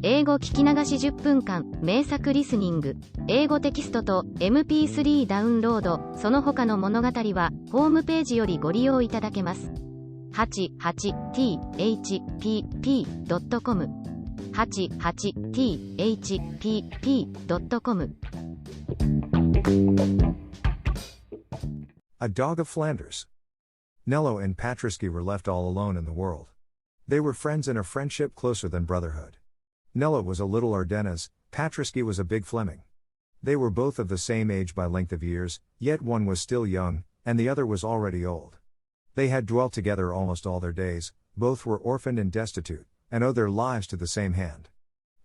英語聞き流し10分間、名作リスニング、英語テキストと MP3 ダウンロード、その他の物語は、ホームページよりご利用いただけます。88thpp.com 88thpp.com A Dog of Flanders. Nello and Patriski were left all alone in the world. They were friends in a friendship closer than brotherhood. Nello was a little Ardennes, Patriski was a big Fleming. They were both of the same age by length of years, yet one was still young, and the other was already old. They had dwelt together almost all their days, both were orphaned and destitute, and owed their lives to the same hand.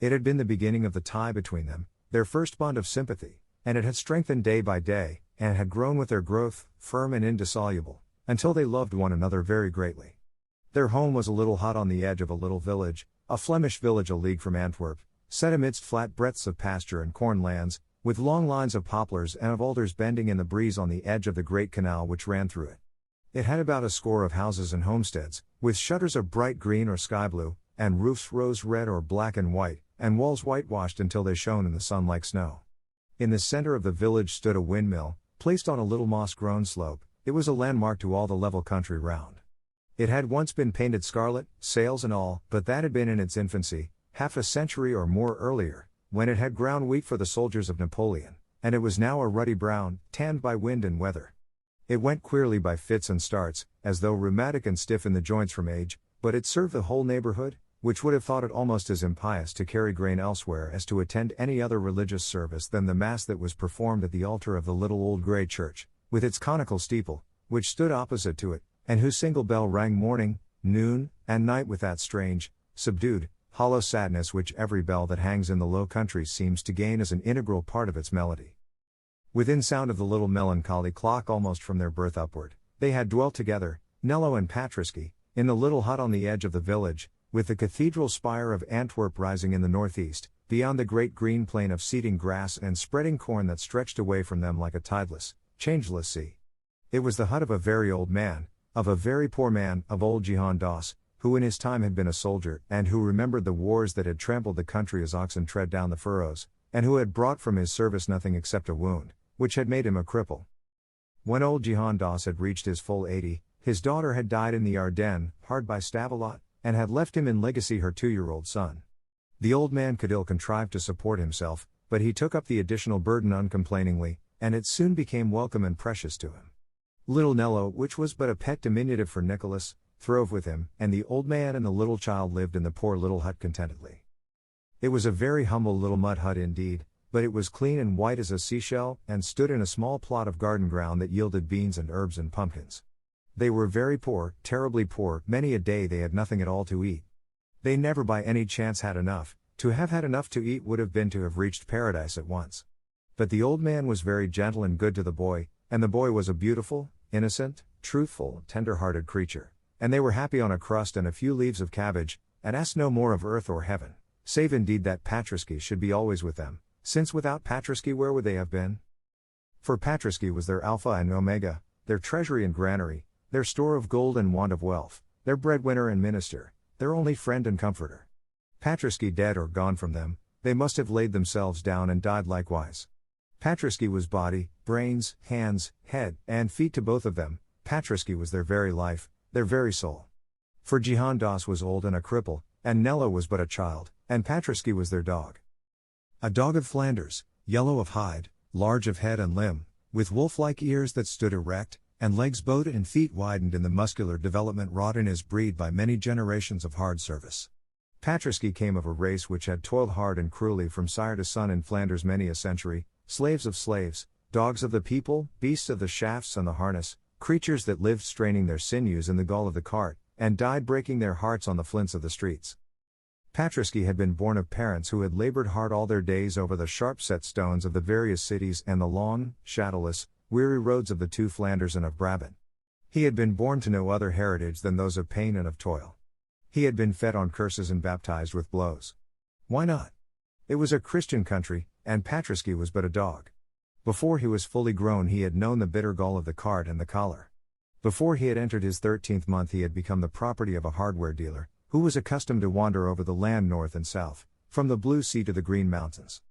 It had been the beginning of the tie between them, their first bond of sympathy, and it had strengthened day by day, and had grown with their growth, firm and indissoluble, until they loved one another very greatly. Their home was a little hut on the edge of a little village, a Flemish village a league from Antwerp, set amidst flat breadths of pasture and corn lands, with long lines of poplars and of alders bending in the breeze on the edge of the great canal which ran through it. It had about a score of houses and homesteads, with shutters of bright green or sky blue, and roofs rose red or black and white, and walls whitewashed until they shone in the sun like snow. In the center of the village stood a windmill, placed on a little moss-grown slope. It was a landmark to all the level country round. It had once been painted scarlet, sails and all, but that had been in its infancy, half a century or more earlier, when it had ground wheat for the soldiers of Napoleon, and it was now a ruddy brown, tanned by wind and weather. It went queerly by fits and starts, as though rheumatic and stiff in the joints from age, but it served the whole neighborhood, which would have thought it almost as impious to carry grain elsewhere as to attend any other religious service than the mass that was performed at the altar of the little old grey church, with its conical steeple, which stood opposite to it, and whose single bell rang morning, noon, and night with that strange, subdued, hollow sadness which every bell that hangs in the Low Countries seems to gain as an integral part of its melody. Within sound of the little melancholy clock almost from their birth upward, they had dwelt together, Nello and Patriski, in the little hut on the edge of the village, with the cathedral spire of Antwerp rising in the northeast, beyond the great green plain of seeding grass and spreading corn that stretched away from them like a tideless, changeless sea. It was the hut of a very old man, of a very poor man, of old Jehan Doss, who in his time had been a soldier, and who remembered the wars that had trampled the country as oxen tread down the furrows, and who had brought from his service nothing except a wound, which had made him a cripple. When old Jehan Doss had reached his full 80, his daughter had died in the Ardennes, hard by Stavelot, and had left him in legacy her 2-year-old son. The old man could ill contrive to support himself, but he took up the additional burden uncomplainingly, and it soon became welcome and precious to him. Little Nello, which was but a pet diminutive for Nicholas, throve with him, and the old man and the little child lived in the poor little hut contentedly. It was a very humble little mud hut indeed, but it was clean and white as a seashell, and stood in a small plot of garden ground that yielded beans and herbs and pumpkins. They were very poor, terribly poor, many a day they had nothing at all to eat. They never by any chance had enough. To have had enough to eat would have been to have reached paradise at once. But the old man was very gentle and good to the boy, and the boy was a beautiful, innocent, truthful, tender-hearted creature, and they were happy on a crust and a few leaves of cabbage, and asked no more of earth or heaven, save indeed that Patriski should be always with them, since without Patriski where would they have been? For Patriski was their alpha and omega, their treasury and granary, their store of gold and wand of wealth, their breadwinner and minister, their only friend and comforter. Patriski dead or gone from them, they must have laid themselves down and died likewise. Patriski was body, brains, hands, head, and feet to both of them. Patriski was their very life, their very soul. For Jehan Doss was old and a cripple, and Nello was but a child, and Patriski was their dog. A dog of Flanders, yellow of hide, large of head and limb, with wolf-like ears that stood erect, and legs bowed and feet widened in the muscular development wrought in his breed by many generations of hard service. Patriski came of a race which had toiled hard and cruelly from sire to son in Flanders many a century, slaves of slaves, dogs of the people, beasts of the shafts and the harness, creatures that lived straining their sinews in the gall of the cart, and died breaking their hearts on the flints of the streets. Patriski had been born of parents who had labored hard all their days over the sharp-set stones of the various cities and the long, shadowless, weary roads of the two Flanders and of Brabant. He had been born to no other heritage than those of pain and of toil. He had been fed on curses and baptized with blows. Why not? It was a Christian country, and Patriski was but a dog. Before he was fully grown he had known the bitter gall of the cart and the collar. Before he had entered his 13th month he had become the property of a hardware dealer, who was accustomed to wander over the land north and south, from the blue sea to the green mountains.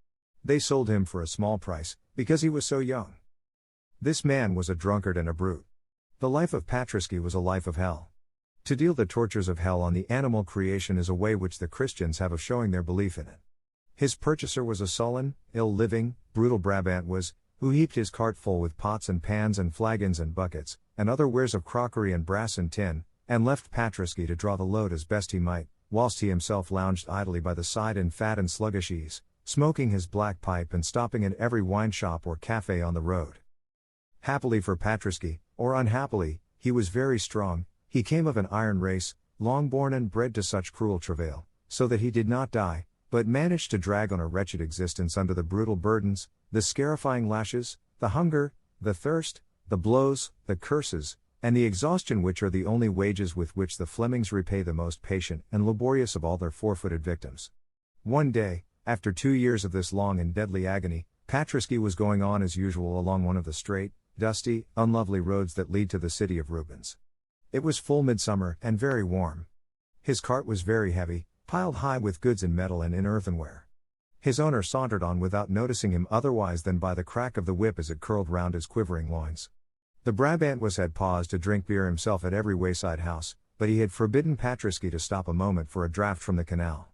They sold him for a small price, because he was so young. This man was a drunkard and a brute. The life of Patriski was a life of hell. To deal the tortures of hell on the animal creation is a way which the Christians have of showing their belief in it. His purchaser was a sullen, ill-living, brutal Brabant who heaped his cart full with pots and pans and flagons and buckets, and other wares of crockery and brass and tin, and left Patriski to draw the load as best he might, whilst he himself lounged idly by the side in fat and sluggish ease, smoking his black pipe and stopping at every wine shop or cafe on the road. Happily for Patriski, or unhappily, he was very strong. He came of an iron race, long born and bred to such cruel travail, so that he did not die, but managed to drag on a wretched existence under the brutal burdens, the scarifying lashes, the hunger, the thirst, the blows, the curses, and the exhaustion which are the only wages with which the Flemings repay the most patient and laborious of all their four-footed victims. One day, after 2 years of this long and deadly agony, Patriski was going on as usual along one of the straight, dusty, unlovely roads that lead to the city of Rubens. It was full midsummer and very warm. His cart was very heavy, piled high with goods in metal and in earthenware. His owner sauntered on without noticing him otherwise than by the crack of the whip as it curled round his quivering loins. The Brabant had paused to drink beer himself at every wayside house, but he had forbidden Patriski to stop a moment for a draught from the canal.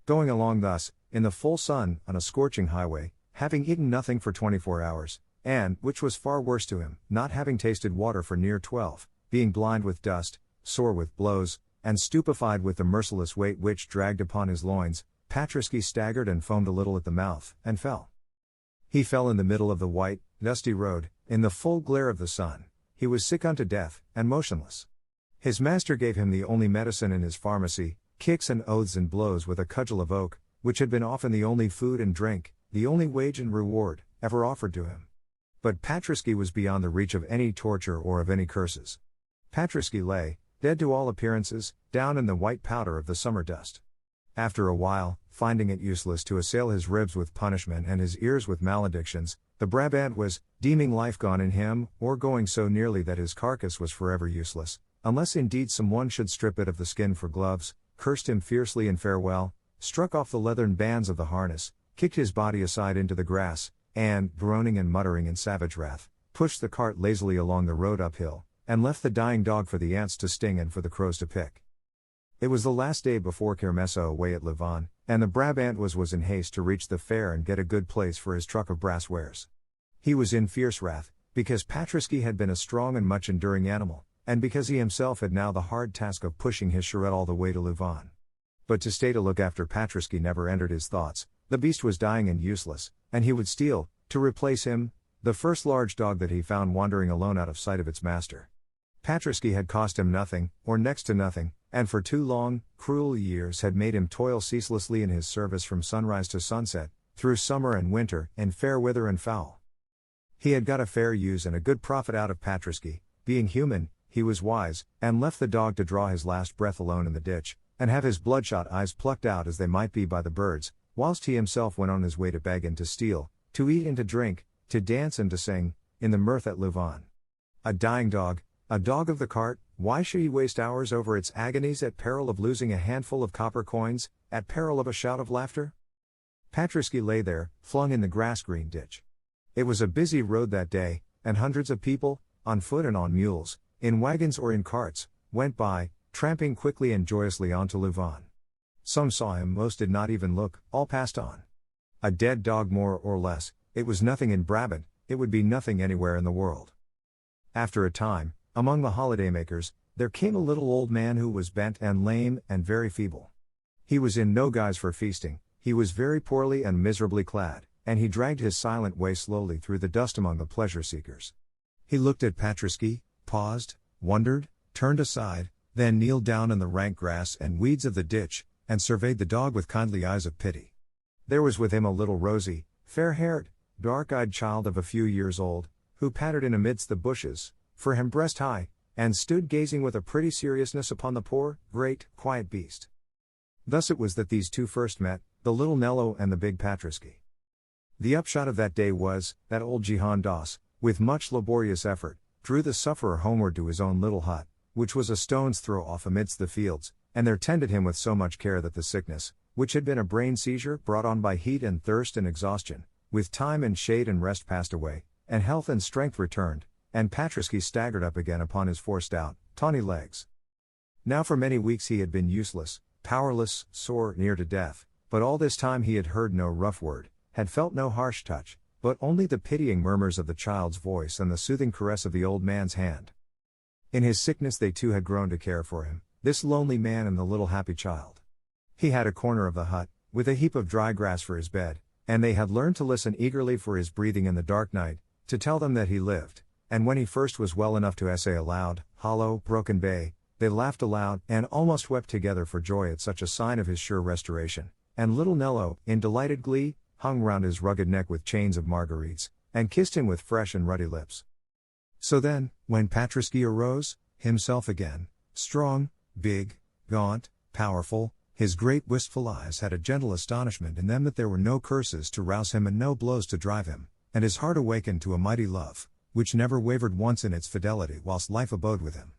Going along thus, in the full sun, on a scorching highway, having eaten nothing for 24 hours, and, which was far worse to him, not having tasted water for near 12, being blind with dust, sore with blows, and stupefied with the merciless weight which dragged upon his loins, Patriski staggered and foamed a little at the mouth, and fell. He fell in the middle of the white, dusty road, in the full glare of the sun. He was sick unto death, and motionless. His master gave him the only medicine in his pharmacy, kicks and oaths and blows with a cudgel of oak, which had been often the only food and drink, the only wage and reward, ever offered to him. But Patriski was beyond the reach of any torture or of any curses. Patriski lay, dead to all appearances, down in the white powder of the summer dust. After a while, finding it useless to assail his ribs with punishment and his ears with maledictions, the Brabant deeming life gone in him, or going so nearly that his carcass was forever useless, unless indeed some one should strip it of the skin for gloves, cursed him fiercely in farewell, struck off the leathern bands of the harness, kicked his body aside into the grass, and, groaning and muttering in savage wrath, pushed the cart lazily along the road uphill, and left the dying dog for the ants to sting and for the crows to pick. It was the last day before Kermesse away at Louvain, and the Brabant was in haste to reach the fair and get a good place for his truck of brass wares. He was in fierce wrath, because Patriski had been a strong and much enduring animal, and because he himself had now the hard task of pushing his charrette all the way to Louvain. But to stay to look after Patriski never entered his thoughts. The beast was dying and useless, and he would steal, to replace him, the first large dog that he found wandering alone out of sight of its master. Patriski had cost him nothing, or next to nothing, and for 2 long, cruel years had made him toil ceaselessly in his service from sunrise to sunset, through summer and winter, in fair weather and foul. He had got a fair use and a good profit out of Patriski. Being human, he was wise, and left the dog to draw his last breath alone in the ditch, and have his bloodshot eyes plucked out as they might be by the birds, whilst he himself went on his way to beg and to steal, to eat and to drink, to dance and to sing, in the mirth at Louvain. A dying dog, a dog of the cart, why should he waste hours over its agonies at peril of losing a handful of copper coins, at peril of a shout of laughter? Patriski lay there, flung in the grass-green ditch. It was a busy road that day, and hundreds of people, on foot and on mules, in wagons or in carts, went by, tramping quickly and joyously on to Louvain. Some saw him, most did not even look, all passed on. A dead dog more or less, it was nothing in Brabant, it would be nothing anywhere in the world. After a time, among the holidaymakers, there came a little old man who was bent and lame and very feeble. He was in no guise for feasting, he was very poorly and miserably clad, and he dragged his silent way slowly through the dust among the pleasure-seekers. He looked at Patriski, paused, wondered, turned aside, then kneeled down in the rank grass and weeds of the ditch, and surveyed the dog with kindly eyes of pity. There was with him a little rosy, fair-haired, dark-eyed child of a few years old, who pattered in amidst the bushes, for him breast-high, and stood gazing with a pretty seriousness upon the poor, great, quiet beast. Thus it was that these two first met, the little Nello and the big Patriski. The upshot of that day was, that old Jehan Doss, with much laborious effort, drew the sufferer homeward to his own little hut, which was a stone's throw off amidst the fields, and there tended him with so much care that the sickness, which had been a brain seizure brought on by heat and thirst and exhaustion, with time and shade and rest passed away, and health and strength returned, and Patriski staggered up again upon his forced out, tawny legs. Now for many weeks he had been useless, powerless, sore, near to death, but all this time he had heard no rough word, had felt no harsh touch, but only the pitying murmurs of the child's voice and the soothing caress of the old man's hand. In his sickness they too had grown to care for him, this lonely man and the little happy child. He had a corner of the hut, with a heap of dry grass for his bed, and they had learned to listen eagerly for his breathing in the dark night, to tell them that he lived, and when he first was well enough to essay aloud, hollow, broken bay, they laughed aloud, and almost wept together for joy at such a sign of his sure restoration, and little Nello, in delighted glee, hung round his rugged neck with chains of marguerites, and kissed him with fresh and ruddy lips. So then, when Patriski arose, himself again, strong, big, gaunt, powerful, his great wistful eyes had a gentle astonishment in them that there were no curses to rouse him and no blows to drive him, and his heart awakened to a mighty love, which never wavered once in its fidelity whilst life abode with him.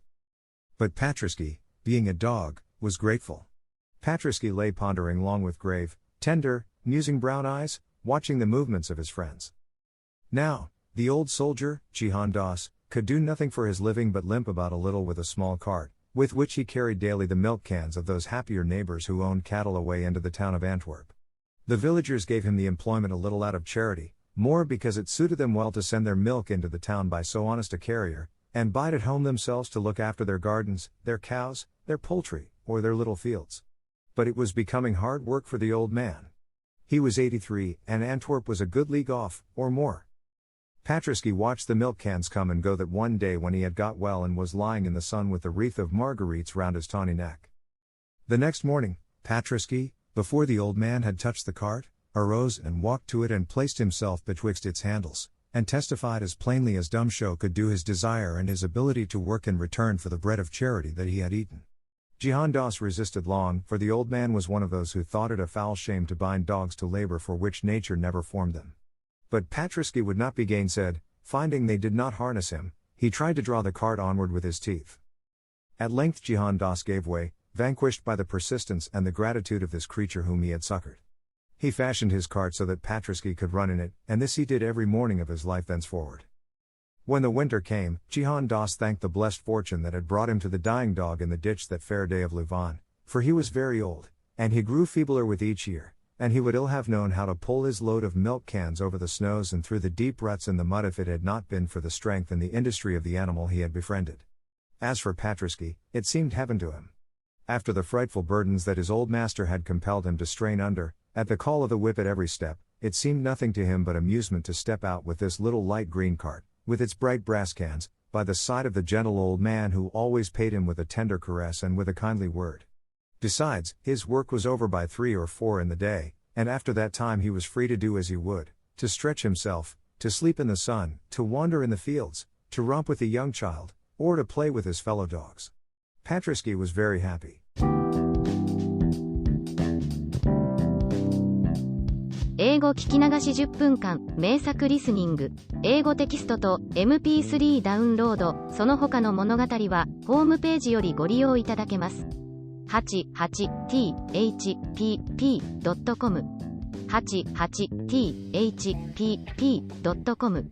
But Patriski, being a dog, was grateful. Patriski lay pondering long with grave, tender, musing brown eyes, watching the movements of his friends. Now, the old soldier, Jihan Das, could do nothing for his living but limp about a little with a small cart, with which he carried daily the milk cans of those happier neighbors who owned cattle away into the town of Antwerp. The villagers gave him the employment a little out of charity, more because it suited them well to send their milk into the town by so honest a carrier, and bide at home themselves to look after their gardens, their cows, their poultry, or their little fields. But it was becoming hard work for the old man. He was 83, and Antwerp was a good league off, or more. Patriski watched the milk cans come and go that one day when he had got well and was lying in the sun with the wreath of marguerites round his tawny neck. The next morning, Patriski, before the old man had touched the cart, arose and walked to it and placed himself betwixt its handles, and testified as plainly as dumb show could do his desire and his ability to work in return for the bread of charity that he had eaten. Jihan Das resisted long, for the old man was one of those who thought it a foul shame to bind dogs to labor for which nature never formed them. But Patriski would not be gainsaid. Finding they did not harness him, he tried to draw the cart onward with his teeth. At length Jihan Das gave way, vanquished by the persistence and the gratitude of this creature whom he had succored. He fashioned his cart so that Patriski could run in it, and this he did every morning of his life thenceforward. When the winter came, Jihan Das thanked the blessed fortune that had brought him to the dying dog in the ditch that fair day of Louvain, for he was very old, and he grew feebler with each year, and he would ill have known how to pull his load of milk cans over the snows and through the deep ruts in the mud if it had not been for the strength and the industry of the animal he had befriended. As for Patriski, it seemed heaven to him. After the frightful burdens that his old master had compelled him to strain under, at the call of the whip at every step, it seemed nothing to him but amusement to step out with this little light green cart, with its bright brass cans, by the side of the gentle old man who always paid him with a tender caress and with a kindly word. Besides, his work was over by 3 or 4 in the day, and after that time he was free to do as he would, to stretch himself, to sleep in the sun, to wander in the fields, to romp with the young child, or to play with his fellow dogs. Patriski was very happy. 英語聞き流し10分間、名作リスニング、英語テキストと MP3 ダウンロード、その他の物語は、ホームページよりご利用いただけます。88thpp.com 88thpp.com